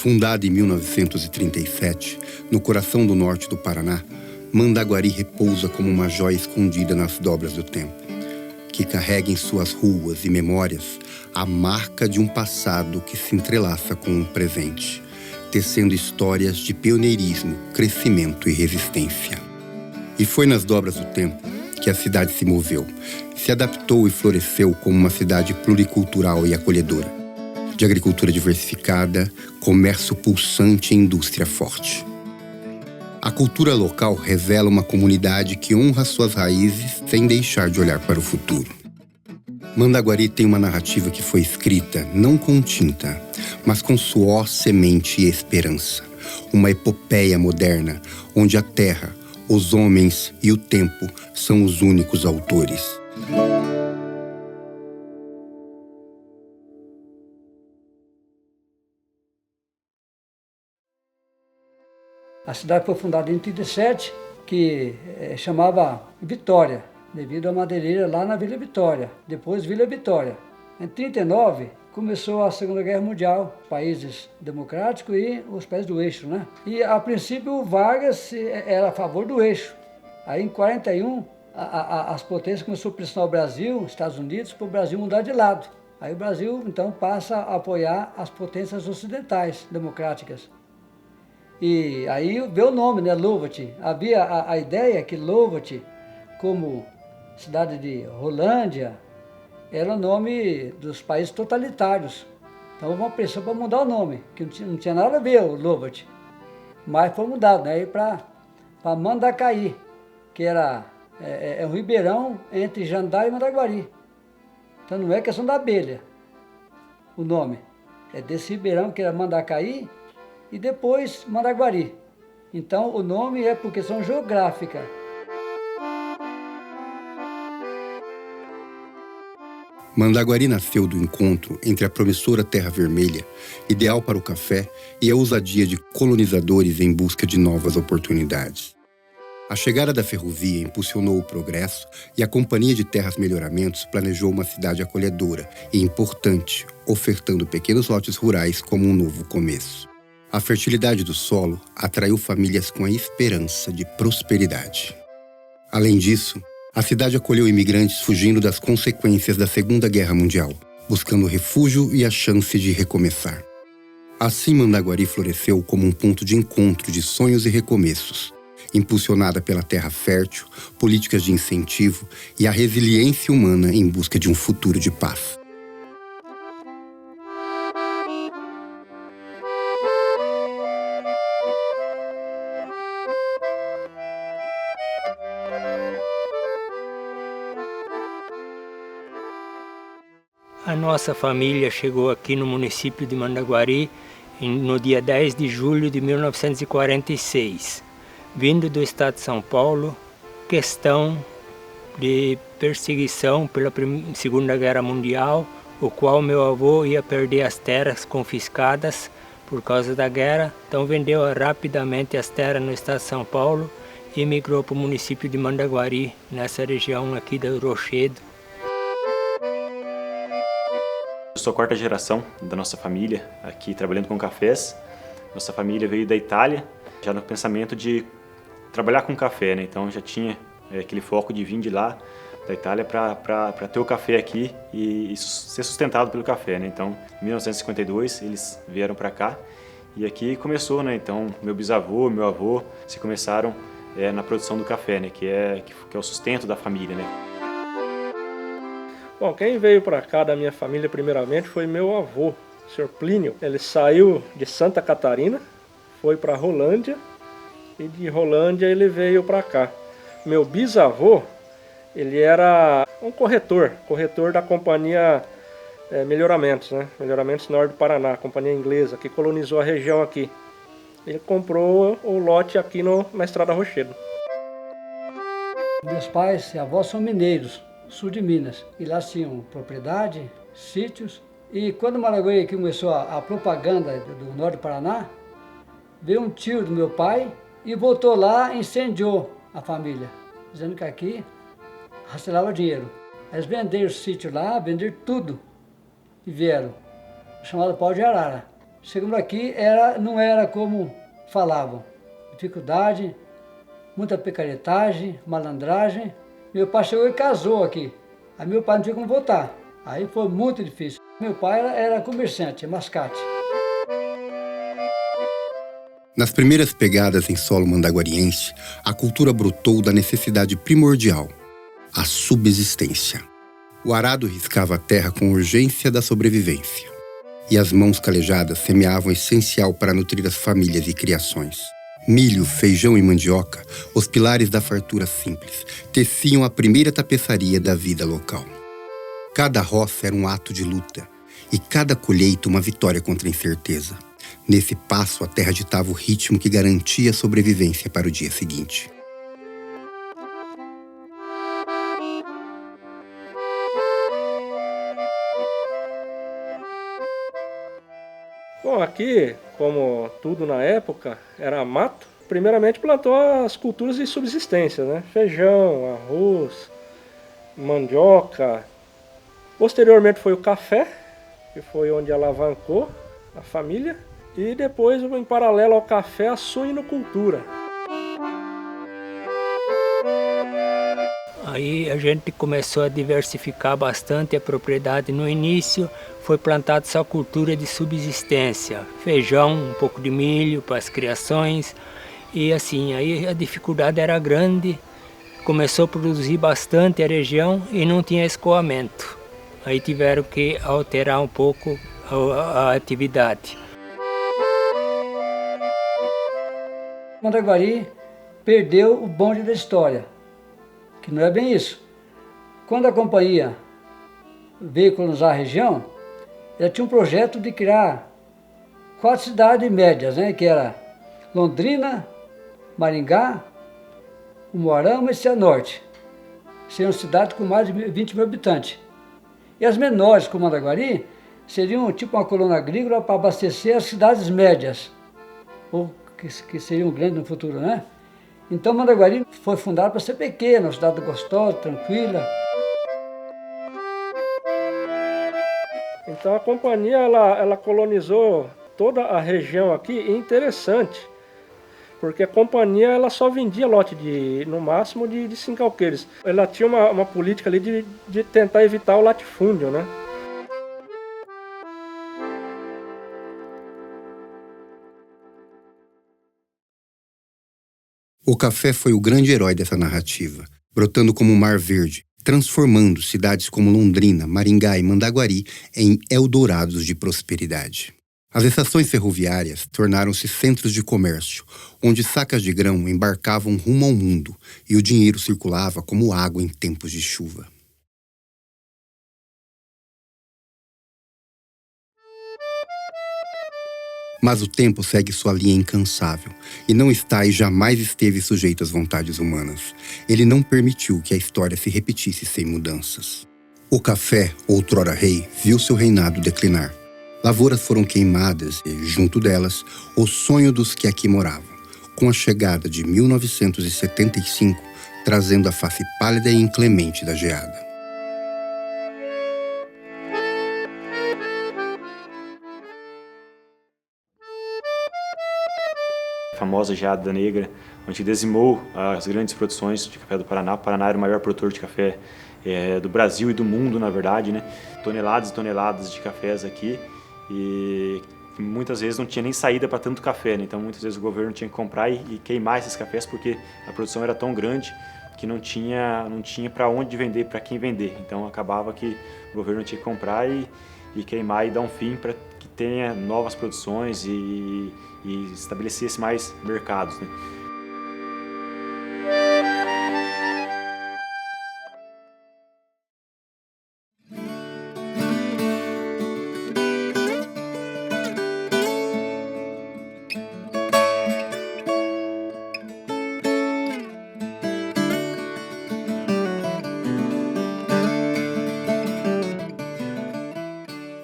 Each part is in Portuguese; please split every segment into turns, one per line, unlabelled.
Fundada em 1937, no coração do norte do Paraná, Mandaguari repousa como uma joia escondida nas dobras do tempo, que carrega em suas ruas e memórias a marca de um passado que se entrelaça com o presente, tecendo histórias de pioneirismo, crescimento e resistência. E foi nas dobras do tempo que a cidade se moveu, se adaptou e floresceu como uma cidade pluricultural e acolhedora, de agricultura diversificada, comércio pulsante e indústria forte. A cultura local revela uma comunidade que honra suas raízes sem deixar de olhar para o futuro. Mandaguari tem uma narrativa que foi escrita não com tinta, mas com suor, semente e esperança. Uma epopeia moderna, onde a terra, os homens e o tempo são os únicos autores.
A cidade foi fundada em 37, que chamava Vitória, devido à madeireira lá na Vila Vitória, depois Vila Vitória. Em 39, começou a Segunda Guerra Mundial, países democráticos e os países do eixo, né? E, a princípio, o Vargas era a favor do eixo. Aí, em 41, as potências começaram a pressionar o Brasil, Estados Unidos, para o Brasil mudar de lado. Aí o Brasil, então, passa a apoiar as potências ocidentais democráticas. E aí veio o nome, né, Lovatty. Havia a ideia que Lovatty, como cidade de Rolândia, era o nome dos países totalitários. Então houve uma pressão para mudar o nome, que não tinha nada a ver o Lovatty. Mas foi mudado, né, para Mandacaí, que era um ribeirão entre Jandar e Mandaguari. Então não é questão da abelha, o nome. É desse ribeirão que era Mandacaí, e depois Mandaguari. Então o nome é por questão geográfica.
Mandaguari nasceu do encontro entre a promissora Terra Vermelha, ideal para o café, e a ousadia de colonizadores em busca de novas oportunidades. A chegada da ferrovia impulsionou o progresso e a Companhia de Terras Melhoramentos planejou uma cidade acolhedora e importante, ofertando pequenos lotes rurais como um novo começo. A fertilidade do solo atraiu famílias com a esperança de prosperidade. Além disso, a cidade acolheu imigrantes fugindo das consequências da Segunda Guerra Mundial, buscando refúgio e a chance de recomeçar. Assim, Mandaguari floresceu como um ponto de encontro de sonhos e recomeços, impulsionada pela terra fértil, políticas de incentivo e a resiliência humana em busca de um futuro de paz.
A nossa família chegou aqui no município de Mandaguari no dia 10 de julho de 1946. Vindo do estado de São Paulo, questão de perseguição pela Segunda Guerra Mundial, o qual meu avô ia perder as terras confiscadas por causa da guerra, então vendeu rapidamente as terras no estado de São Paulo e migrou para o município de Mandaguari, nessa região aqui do Rochedo.
Eu sou a quarta geração da nossa família aqui trabalhando com cafés. Nossa família veio da Itália, já no pensamento de trabalhar com café, né? Então já tinha aquele foco de vir de lá, da Itália, para ter o café aqui e ser sustentado pelo café, né? Então, em 1952, eles vieram para cá e aqui começou, né? Então, meu bisavô, meu avô, se começaram na produção do café, né? Que é o sustento da família, né?
Bom, quem veio para cá da minha família primeiramente foi meu avô, o Sr. Plínio. Ele saiu de Santa Catarina, foi para Rolândia e de Rolândia ele veio para cá. Meu bisavô, ele era um corretor da companhia Melhoramentos, né? Melhoramentos Norte do Paraná, companhia inglesa, que colonizou a região aqui. Ele comprou o lote aqui na Estrada Rochedo.
Meus pais e avós são mineiros, sul de Minas, e lá tinham propriedade, sítios. E quando Mandaguari começou a propaganda do norte do Paraná, veio um tio do meu pai e voltou lá e incendiou a família, dizendo que aqui rastelava dinheiro. Eles venderam o sítio lá, venderam tudo e vieram, chamado Pau de Arara. Chegamos aqui, não era como falavam. Dificuldade, muita picaretagem, malandragem. Meu pai chegou e casou aqui. Aí meu pai não tinha como voltar. Aí foi muito difícil. Meu pai era comerciante, mascate.
Nas primeiras pegadas em solo mandaguariense, a cultura brotou da necessidade primordial, a subsistência. O arado riscava a terra com urgência da sobrevivência. E as mãos calejadas semeavam o essencial para nutrir as famílias e criações. Milho, feijão e mandioca, os pilares da fartura simples, teciam a primeira tapeçaria da vida local. Cada roça era um ato de luta, e cada colheita uma vitória contra a incerteza. Nesse passo, a terra ditava o ritmo que garantia a sobrevivência para o dia seguinte.
Bom, aqui, como tudo na época, era mato. Primeiramente plantou as culturas de subsistência, né? Feijão, arroz, mandioca. Posteriormente foi o café, que foi onde alavancou a família. E depois, em paralelo ao café, a suinocultura.
Aí a gente começou a diversificar bastante a propriedade. No início foi plantada só cultura de subsistência, feijão, um pouco de milho para as criações. E assim, aí a dificuldade era grande, começou a produzir bastante a região e não tinha escoamento. Aí tiveram que alterar um pouco a atividade.
Mandaguari perdeu o bonde da história, que não é bem isso. Quando a companhia veio colonizar a região, ela tinha um projeto de criar 4 cidades médias, né, que era Londrina, Maringá, Umuarama e Cianorte. Seriam cidades com mais de 20 mil habitantes. E as menores, como Mandaguari, seriam tipo uma colônia agrícola para abastecer as cidades médias, ou que seriam grandes no futuro, né? Então Mandaguari foi fundada para ser pequena, uma cidade gostosa, tranquila.
Então a companhia ela colonizou toda a região aqui, e interessante, porque a companhia ela só vendia lote no máximo de 5 alqueires. Ela tinha uma política ali de tentar evitar o latifúndio, né?
O café foi o grande herói dessa narrativa, brotando como um mar verde, transformando cidades como Londrina, Maringá e Mandaguari em eldorados de prosperidade. As estações ferroviárias tornaram-se centros de comércio, onde sacas de grão embarcavam rumo ao mundo e o dinheiro circulava como água em tempos de chuva. Mas o tempo segue sua linha incansável e não está e jamais esteve sujeito às vontades humanas. Ele não permitiu que a história se repetisse sem mudanças. O café, outrora rei, viu seu reinado declinar. Lavouras foram queimadas e, junto delas, o sonho dos que aqui moravam, com a chegada de 1975, trazendo a face pálida e inclemente da geada.
A famosa geada negra, onde dizimou as grandes produções de café do Paraná. O Paraná era o maior produtor de café do Brasil e do mundo, na verdade, né? Toneladas e toneladas de cafés aqui, e muitas vezes não tinha nem saída para tanto café, né? Então muitas vezes o governo tinha que comprar e queimar esses cafés, porque a produção era tão grande que não tinha para onde vender, para quem vender. Então acabava que o governo tinha que comprar e queimar e dar um fim para que tenha novas produções e estabelecesse mais mercados, né?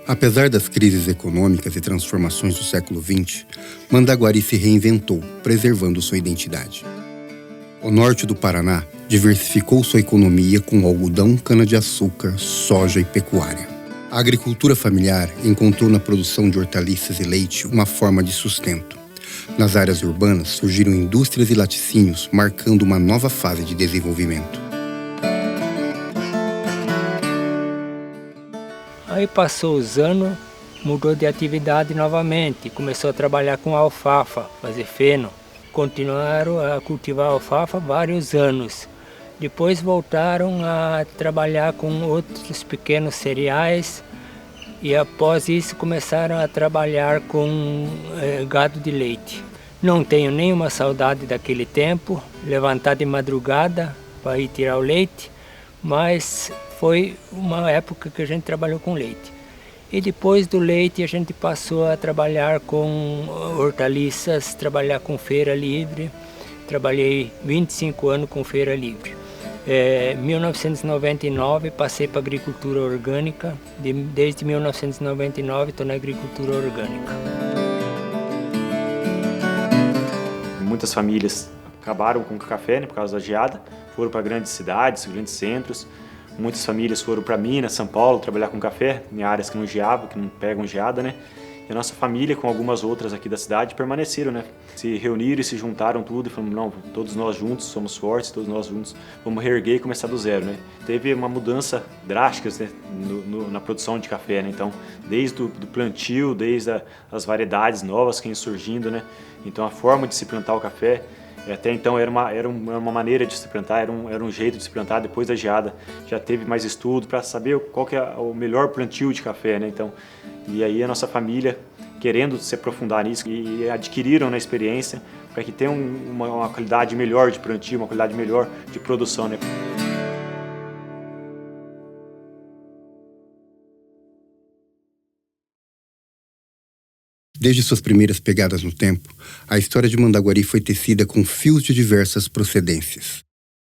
Apesar das crises econômicas e transformações do século XX, Mandaguari se reinventou, preservando sua identidade. O norte do Paraná diversificou sua economia com algodão, cana-de-açúcar, soja e pecuária. A agricultura familiar encontrou na produção de hortaliças e leite uma forma de sustento. Nas áreas urbanas surgiram indústrias e laticínios, marcando uma nova fase de desenvolvimento.
Aí passou os anos, mudou de atividade novamente, começou a trabalhar com alfafa, fazer feno. Continuaram a cultivar alfafa vários anos. Depois voltaram a trabalhar com outros pequenos cereais e após isso começaram a trabalhar com gado de leite. Não tenho nenhuma saudade daquele tempo, levantar de madrugada para ir tirar o leite, mas foi uma época que a gente trabalhou com leite. E depois do leite a gente passou a trabalhar com hortaliças, trabalhar com feira livre. Trabalhei 25 anos com feira livre. Em 1999 passei para a agricultura orgânica. Desde 1999 estou na agricultura orgânica.
Muitas famílias acabaram com o café, né, por causa da geada, foram para grandes cidades, grandes centros. Muitas famílias foram para Minas, São Paulo, trabalhar com café, em áreas que não geavam, que não pegam geada, né? E a nossa família, com algumas outras aqui da cidade, permaneceram, né? Se reuniram e se juntaram tudo e falaram, não, todos nós juntos somos fortes, todos nós juntos vamos reerguer e começar do zero, né? Teve uma mudança drástica, né, na produção de café, né? Então, desde o plantio, desde as variedades novas que iam surgindo, né? Então, a forma de se plantar o café, até então era uma maneira de se plantar, era um jeito de se plantar. Depois da geada já teve mais estudo para saber qual que é o melhor plantio de café, né? Então, e aí a nossa família querendo se aprofundar nisso e adquiriram na experiência para que tenha uma qualidade melhor de plantio, uma qualidade melhor de produção, né?
Desde suas primeiras pegadas no tempo, a história de Mandaguari foi tecida com fios de diversas procedências.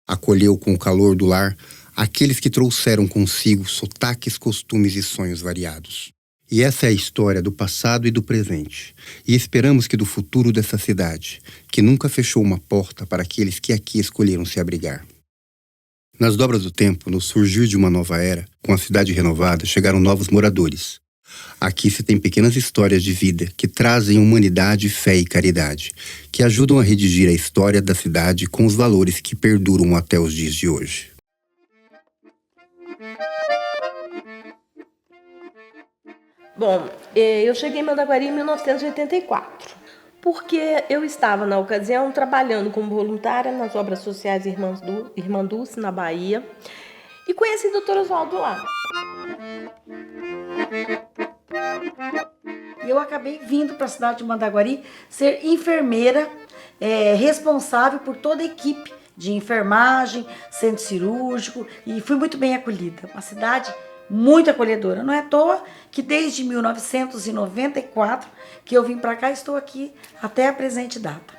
Acolheu com o calor do lar aqueles que trouxeram consigo sotaques, costumes e sonhos variados. E essa é a história do passado e do presente. E esperamos que do futuro dessa cidade, que nunca fechou uma porta para aqueles que aqui escolheram se abrigar. Nas dobras do tempo, no surgir de uma nova era, com a cidade renovada, chegaram novos moradores. Aqui se tem pequenas histórias de vida que trazem humanidade, fé e caridade, que ajudam a redigir a história da cidade com os valores que perduram até os dias de hoje.
Bom, eu cheguei em Mandaguari em 1984, porque eu estava, na ocasião, trabalhando como voluntária nas obras sociais Irmã Dulce, na Bahia, e conheci o Dr. Oswaldo lá.
Eu acabei vindo para a cidade de Mandaguari ser enfermeira, responsável por toda a equipe de enfermagem, centro cirúrgico, e fui muito bem acolhida. Uma cidade muito acolhedora. Não é à toa que desde 1994 que eu vim para cá e estou aqui até a presente data.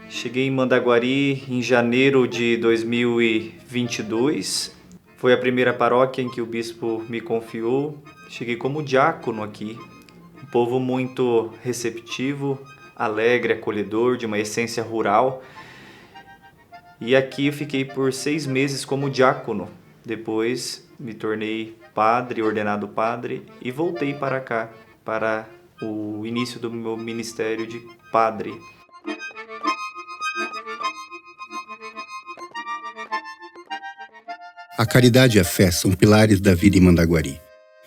Cheguei em Mandaguari em janeiro de 2022. Foi a primeira paróquia em que o bispo me confiou. Cheguei como diácono aqui. Um povo muito receptivo, alegre, acolhedor, de uma essência rural. E aqui eu fiquei por 6 meses como diácono. Depois me tornei padre, ordenado padre, e voltei para cá, para o início do meu ministério de padre.
A caridade e a fé são pilares da vida em Mandaguari,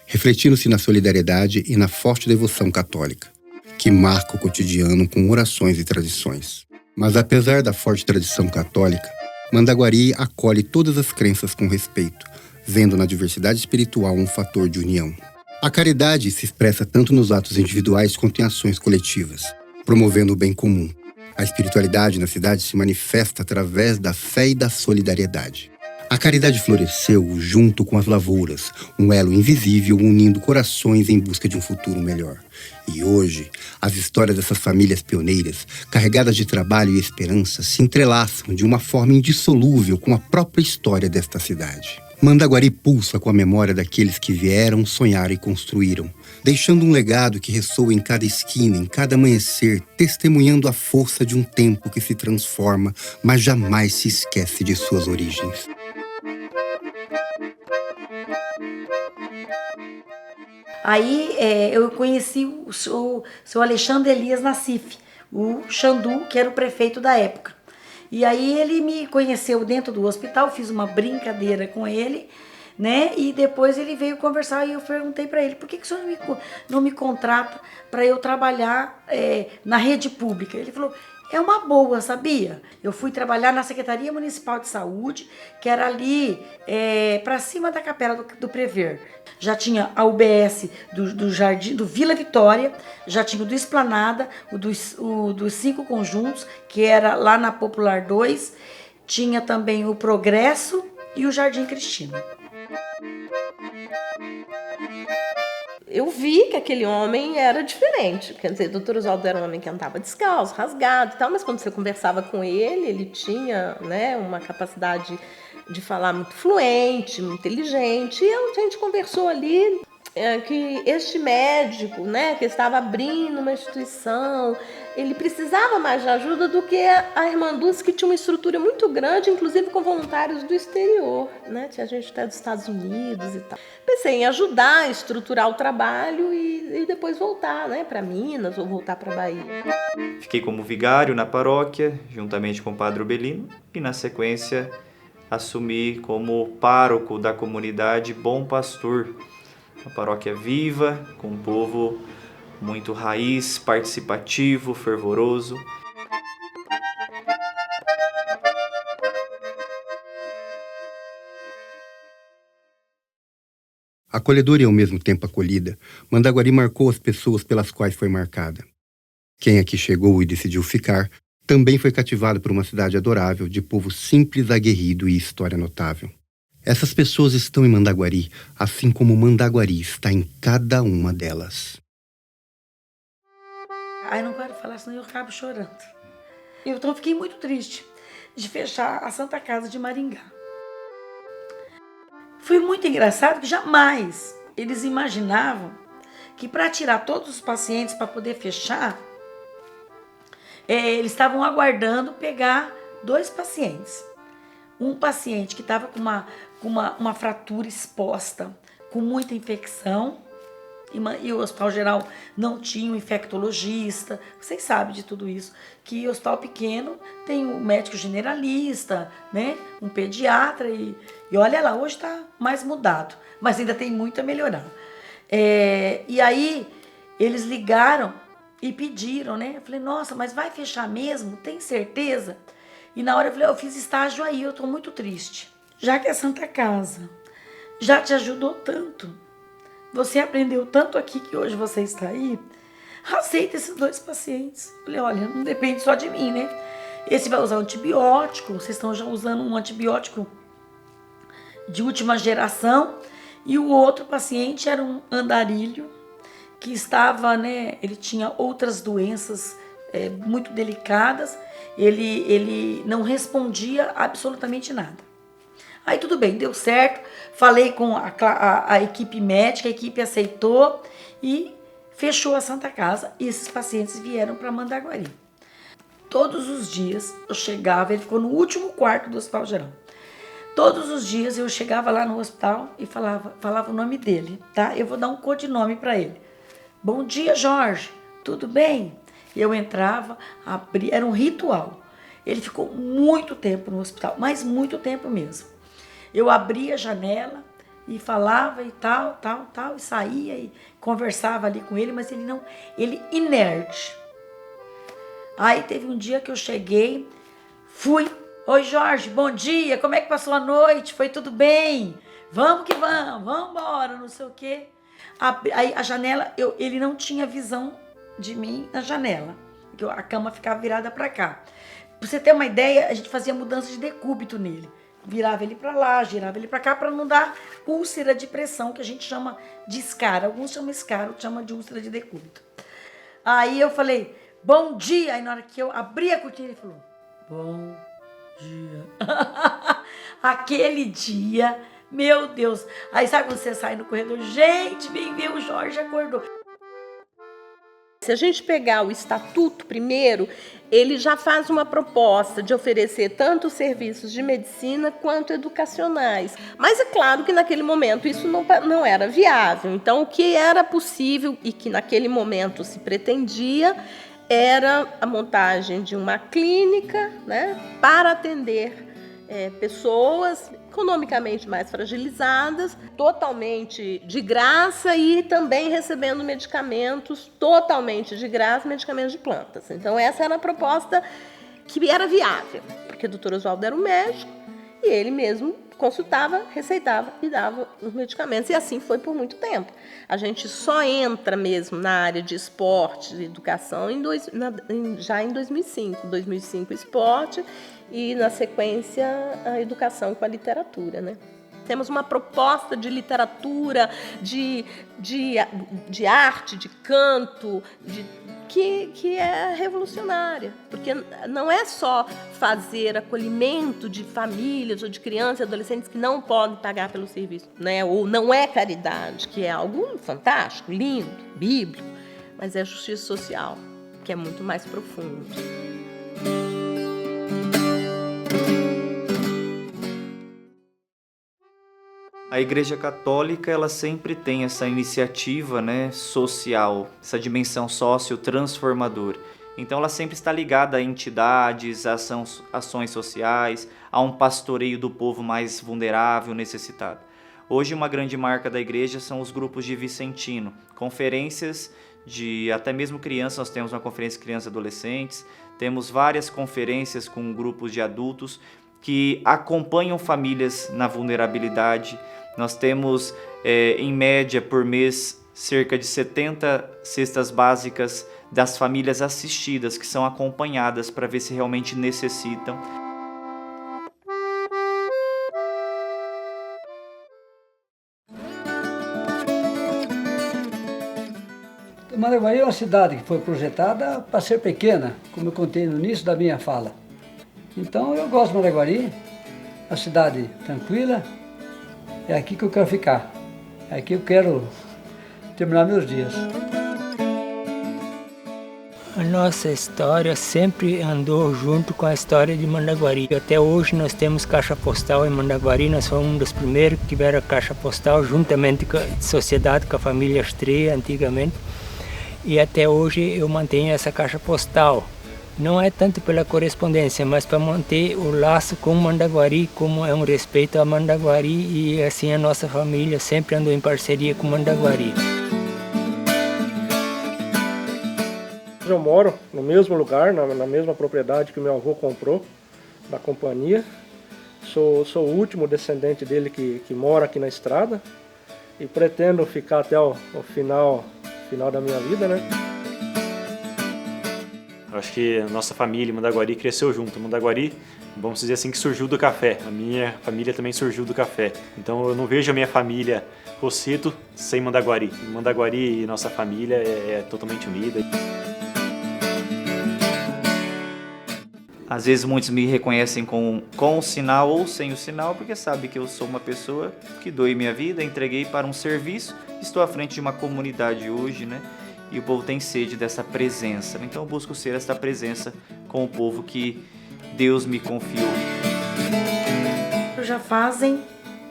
refletindo-se na solidariedade e na forte devoção católica, que marca o cotidiano com orações e tradições. Mas apesar da forte tradição católica, Mandaguari acolhe todas as crenças com respeito, vendo na diversidade espiritual um fator de união. A caridade se expressa tanto nos atos individuais quanto em ações coletivas, promovendo o bem comum. A espiritualidade na cidade se manifesta através da fé e da solidariedade. A caridade floresceu junto com as lavouras, um elo invisível unindo corações em busca de um futuro melhor. E hoje, as histórias dessas famílias pioneiras, carregadas de trabalho e esperança, se entrelaçam de uma forma indissolúvel com a própria história desta cidade. Mandaguari pulsa com a memória daqueles que vieram, sonharam e construíram, deixando um legado que ressoa em cada esquina, em cada amanhecer, testemunhando a força de um tempo que se transforma, mas jamais se esquece de suas origens.
Aí eu conheci o seu Alexandre Elias Nassif, o Xandu, que era o prefeito da época. E aí ele me conheceu dentro do hospital, fiz uma brincadeira com ele, né? E depois ele veio conversar e eu perguntei para ele, por que o senhor não me contrata para eu trabalhar na rede pública? Ele falou, é uma boa, sabia? Eu fui trabalhar na Secretaria Municipal de Saúde, que era ali para cima da Capela do Prever. Já tinha a UBS do Jardim, do Vila Vitória, já tinha o do Esplanada, o dos 5 conjuntos, que era lá na Popular 2, tinha também o Progresso e o Jardim Cristina.
Eu vi que aquele homem era diferente. Quer dizer, o doutor Oswaldo era um homem que andava descalço, rasgado e tal, mas quando você conversava com ele, ele tinha, né, uma capacidade de falar muito fluente, muito inteligente. E a gente conversou ali que este médico, né, que estava abrindo uma instituição, ele precisava mais de ajuda do que a Irmã Dulce, que tinha uma estrutura muito grande, inclusive com voluntários do exterior, né? Tinha gente até dos Estados Unidos e tal. Pensei em ajudar a estruturar o trabalho e depois voltar, né, para Minas ou voltar para Bahia.
Fiquei como vigário na paróquia, juntamente com o Padre Obelino, e na sequência assumi como pároco da comunidade Bom Pastor. Uma paróquia viva, com um povo muito raiz, participativo, fervoroso.
Acolhedora e ao mesmo tempo acolhida, Mandaguari marcou as pessoas pelas quais foi marcada. Quem aqui chegou e decidiu ficar, também foi cativado por uma cidade adorável, de povo simples, aguerrido e história notável. Essas pessoas estão em Mandaguari, assim como Mandaguari está em cada uma delas.
Ai, não quero falar, senão eu acabo chorando. Então eu fiquei muito triste de fechar a Santa Casa de Maringá. Foi muito engraçado que jamais eles imaginavam que para tirar todos os pacientes para poder fechar, eles estavam aguardando pegar 2 pacientes. Um paciente que estava com uma fratura exposta, com muita infecção, e o Hospital Geral não tinha um infectologista. Vocês sabem de tudo isso, que o hospital pequeno tem um médico generalista, né, um pediatra, e olha lá, hoje está mais mudado, mas ainda tem muito a melhorar. E aí eles ligaram e pediram, né? Eu falei, nossa, mas vai fechar mesmo? Tem certeza? E na hora eu falei, eu fiz estágio aí, eu estou muito triste. Já que a Santa Casa já te ajudou tanto, você aprendeu tanto aqui que hoje você está aí, aceita esses 2 pacientes. Eu falei, olha, não depende só de mim, né? Esse vai usar antibiótico, vocês estão já usando um antibiótico de última geração, e o outro paciente era um andarilho, que estava, né, ele tinha outras doenças muito delicadas, ele não respondia absolutamente nada. Aí tudo bem, deu certo, falei com a equipe médica, a equipe aceitou e fechou a Santa Casa, e esses pacientes vieram para Mandaguari. Todos os dias eu chegava, ele ficou no último quarto do Hospital Geral. Todos os dias eu chegava lá no hospital e falava o nome dele, tá? Eu vou dar um codinome para ele. Bom dia, Jorge, tudo bem? Eu entrava, abria, era um ritual. Ele ficou muito tempo no hospital, mas muito tempo mesmo. Eu abria a janela e falava e tal, e saía e conversava ali com ele, mas ele inerte. Aí teve um dia que eu cheguei, fui, oi Jorge, bom dia, como é que passou a noite? Foi tudo bem? Vamos que vamos embora, não sei o quê. Aí a janela, ele não tinha visão de mim na janela, porque a cama ficava virada para cá. Pra você ter uma ideia, a gente fazia mudança de decúbito nele. Virava ele para lá, girava ele para cá, para não dar úlcera de pressão, que a gente chama de escara. Alguns chamam escara, outros chamam de úlcera de decúbito. Aí eu falei, bom dia. Aí na hora que eu abri a cortina, ele falou, bom dia. Aquele dia, meu Deus. Aí sabe quando você sai no corredor? Gente, vem ver, o Jorge acordou.
Se a gente pegar o estatuto primeiro, ele já faz uma proposta de oferecer tanto serviços de medicina quanto educacionais. Mas é claro que naquele momento isso não era viável. Então, o que era possível e que naquele momento se pretendia era a montagem de uma clínica, né, para atender pessoas economicamente mais fragilizadas, totalmente de graça e também recebendo medicamentos totalmente de graça, medicamentos de plantas. Então essa era a proposta que era viável, porque o Dr. Oswaldo era um médico e ele mesmo consultava, receitava e dava os medicamentos. E assim foi por muito tempo. A gente só entra mesmo na área de esporte e educação já em 2005. 2005 esporte e, na sequência, a educação com a literatura, né? Temos uma proposta de literatura, de arte, de canto, que é revolucionária, porque não é só fazer acolhimento de famílias ou de crianças e adolescentes que não podem pagar pelo serviço, né? Ou não é caridade, que é algo fantástico, lindo, bíblico, mas é justiça social, que é muito mais profundo.
A Igreja Católica, ela sempre tem essa iniciativa, né, social, essa dimensão sócio-transformadora. Então ela sempre está ligada a entidades, a ações sociais, a um pastoreio do povo mais vulnerável, necessitado. Hoje uma grande marca da igreja são os grupos de Vicentino, conferências de até mesmo crianças, nós temos uma conferência de crianças e adolescentes, temos várias conferências com grupos de adultos que acompanham famílias na vulnerabilidade. Nós temos, em média, por mês, cerca de 70 cestas básicas das famílias assistidas, que são acompanhadas para ver se realmente necessitam.
Mandaguari é uma cidade que foi projetada para ser pequena, como eu contei no início da minha fala. Então eu gosto de Mandaguari, uma cidade tranquila, é aqui que eu quero ficar, é aqui que eu quero terminar meus dias.
A nossa história sempre andou junto com a história de Mandaguari. Até hoje nós temos caixa postal em Mandaguari, nós fomos um dos primeiros que tiveram caixa postal, juntamente com a sociedade, com a família Estreia, antigamente. E até hoje eu mantenho essa caixa postal. Não é tanto pela correspondência, mas para manter o laço com Mandaguari, como é um respeito a Mandaguari, e assim a nossa família sempre andou em parceria com Mandaguari.
Eu moro no mesmo lugar, na mesma propriedade que meu avô comprou, da companhia. Sou o último descendente dele que mora aqui na estrada e pretendo ficar até o final da minha vida, né?
Eu acho que a nossa família, Mandaguari, cresceu junto. Mandaguari, vamos dizer assim, que surgiu do café. A minha família também surgiu do café. Então eu não vejo a minha família Rosseto sem Mandaguari. Mandaguari e nossa família é totalmente unida.
Às vezes muitos me reconhecem com o sinal ou sem o sinal, porque sabem que eu sou uma pessoa que doei minha vida, entreguei para um serviço, estou à frente de uma comunidade hoje, né? E o povo tem sede dessa presença. Então eu busco ser essa presença com o povo que Deus me confiou.
Já fazem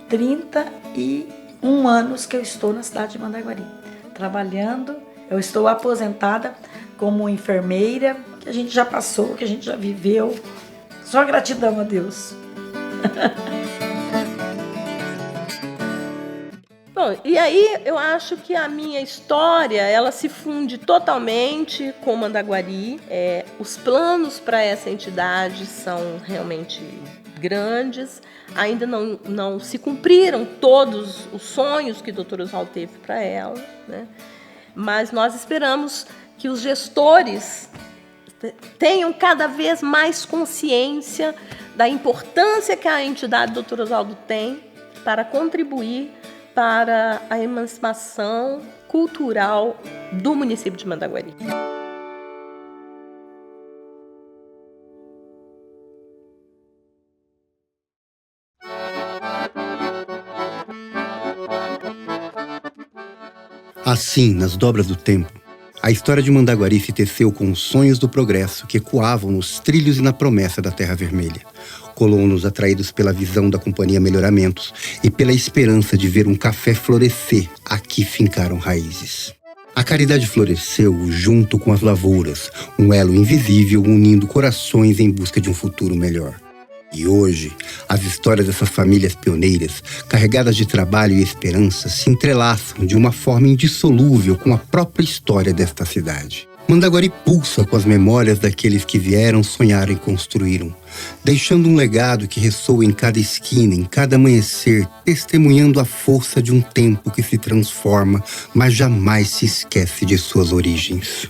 31 anos que eu estou na cidade de Mandaguari, trabalhando. Eu estou aposentada como enfermeira, que a gente já passou, que a gente já viveu. Só gratidão a Deus.
Bom, e aí eu acho que a minha história, ela se funde totalmente com Mandaguari. Os planos para essa entidade são realmente grandes. Ainda não se cumpriram todos os sonhos que o Dr. Oswaldo teve para ela, né? Mas nós esperamos que os gestores tenham cada vez mais consciência da importância que a entidade do Dr. Oswaldo tem para contribuir para a emancipação cultural do município de Mandaguari.
Assim, nas dobras do tempo, A história de Mandaguari se teceu com os sonhos do progresso que ecoavam nos trilhos e na promessa da Terra Vermelha. Colonos atraídos pela visão da Companhia Melhoramentos e pela esperança de ver um café florescer, aqui fincaram raízes. A caridade floresceu junto com as lavouras, um elo invisível unindo corações em busca de um futuro melhor. E hoje, as histórias dessas famílias pioneiras, carregadas de trabalho e esperança, se entrelaçam de uma forma indissolúvel com a própria história desta cidade. Mandaguari pulsa com as memórias daqueles que vieram, sonharam e construíram, deixando um legado que ressoa em cada esquina, em cada amanhecer, testemunhando a força de um tempo que se transforma, mas jamais se esquece de suas origens.